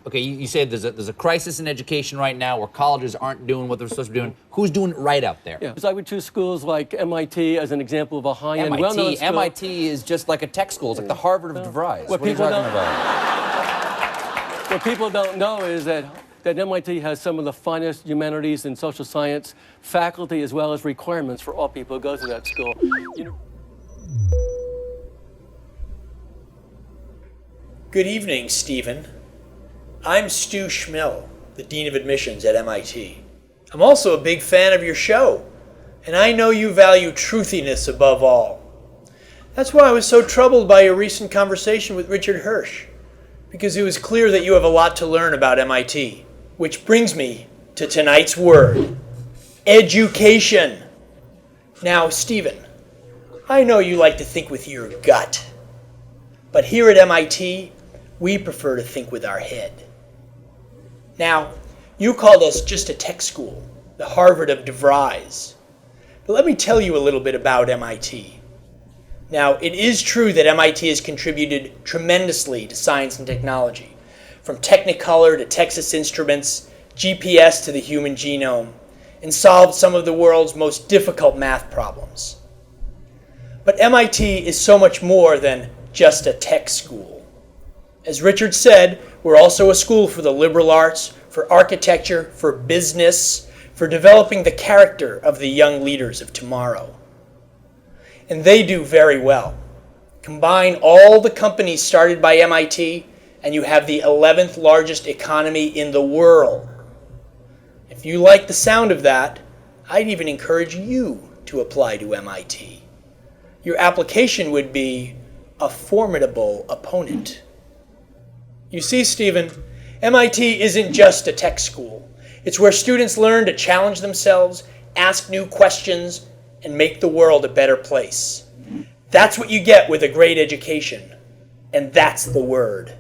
Okay, you said there's a crisis in education right now where colleges aren't doing what they're supposed to be doing. Who's doing it right out there? Yeah, so I would choose schools like MIT as an example of a high-end, well-known school. MIT is just like a tech school. It's like the Harvard of DeVry. What are you talking about? What people don't know is that MIT has some of the finest humanities and social science faculty as well as requirements for all people who go to that school. Good evening, Stephen. I'm Stu Schmill, the Dean of Admissions at MIT. I'm also a big fan of your show, and I know you value truthiness above all. That's why I was so troubled by your recent conversation with Richard Hirsch, because it was clear that you have a lot to learn about MIT. Which brings me to tonight's word, education. Now, Stephen, I know you like to think with your gut, but here at MIT, we prefer to think with our head. Now, you called us just a tech school, the Harvard of DeVry's. But let me tell you a little bit about MIT. Now, it is true that MIT has contributed tremendously to science and technology, from Technicolor to Texas Instruments, GPS to the human genome, and solved some of the world's most difficult math problems. But MIT is so much more than just a tech school. As Richard said, we're also a school for the liberal arts, for architecture, for business, for developing the character of the young leaders of tomorrow. And they do very well. Combine all the companies started by MIT, and you have the 11th largest economy in the world. If you like the sound of that, I'd even encourage you to apply to MIT. Your application would be a formidable opponent. You see, Stephen, MIT isn't just a tech school. It's where students learn to challenge themselves, ask new questions, and make the world a better place. That's what you get with a great education, and that's the word.